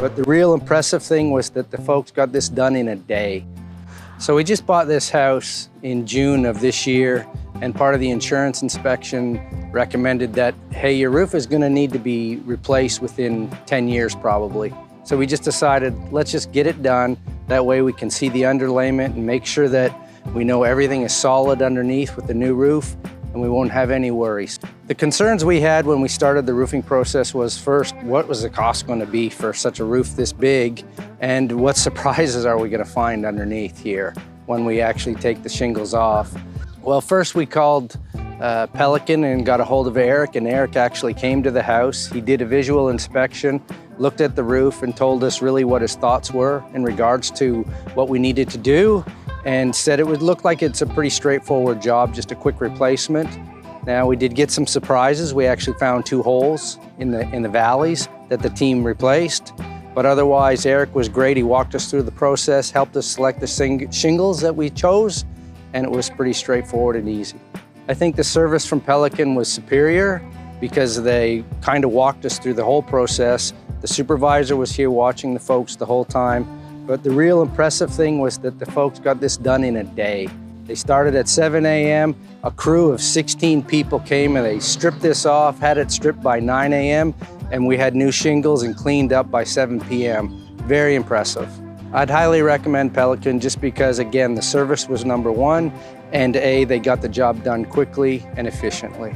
But the real impressive thing was that the folks got this done in a day. So we just bought this house in June of this year, and part of the insurance inspection recommended that, hey, your roof is gonna need to be replaced within 10 years probably. So we just decided, let's just get it done. That way we can see the underlayment and make sure that we know everything is solid underneath with the new roof, and we won't have any worries. The concerns we had when we started the roofing process was, first, what was the cost going to be for such a roof this big? And what surprises are we going to find underneath here when we actually take the shingles off? Well, first we called Pelican and got a hold of Eric, and Eric actually came to the house. He did a visual inspection, looked at the roof, and told us really what his thoughts were in regards to what we needed to do, and said it would look like it's a pretty straightforward job, just a quick replacement. Now, we did get some surprises. We actually found 2 holes in the valleys that the team replaced. But otherwise, Eric was great. He walked us through the process, helped us select the shingles that we chose, and it was pretty straightforward and easy. I think the service from Pelican was superior because they kind of walked us through the whole process. The supervisor was here watching the folks the whole time. But the real impressive thing was that the folks got this done in a day. They started at 7 a.m. A crew of 16 people came and they stripped this off, had it stripped by 9 a.m. and we had new shingles and cleaned up by 7 p.m. Very impressive. I'd highly recommend Pelican just because, again, the service was #1, and they got the job done quickly and efficiently.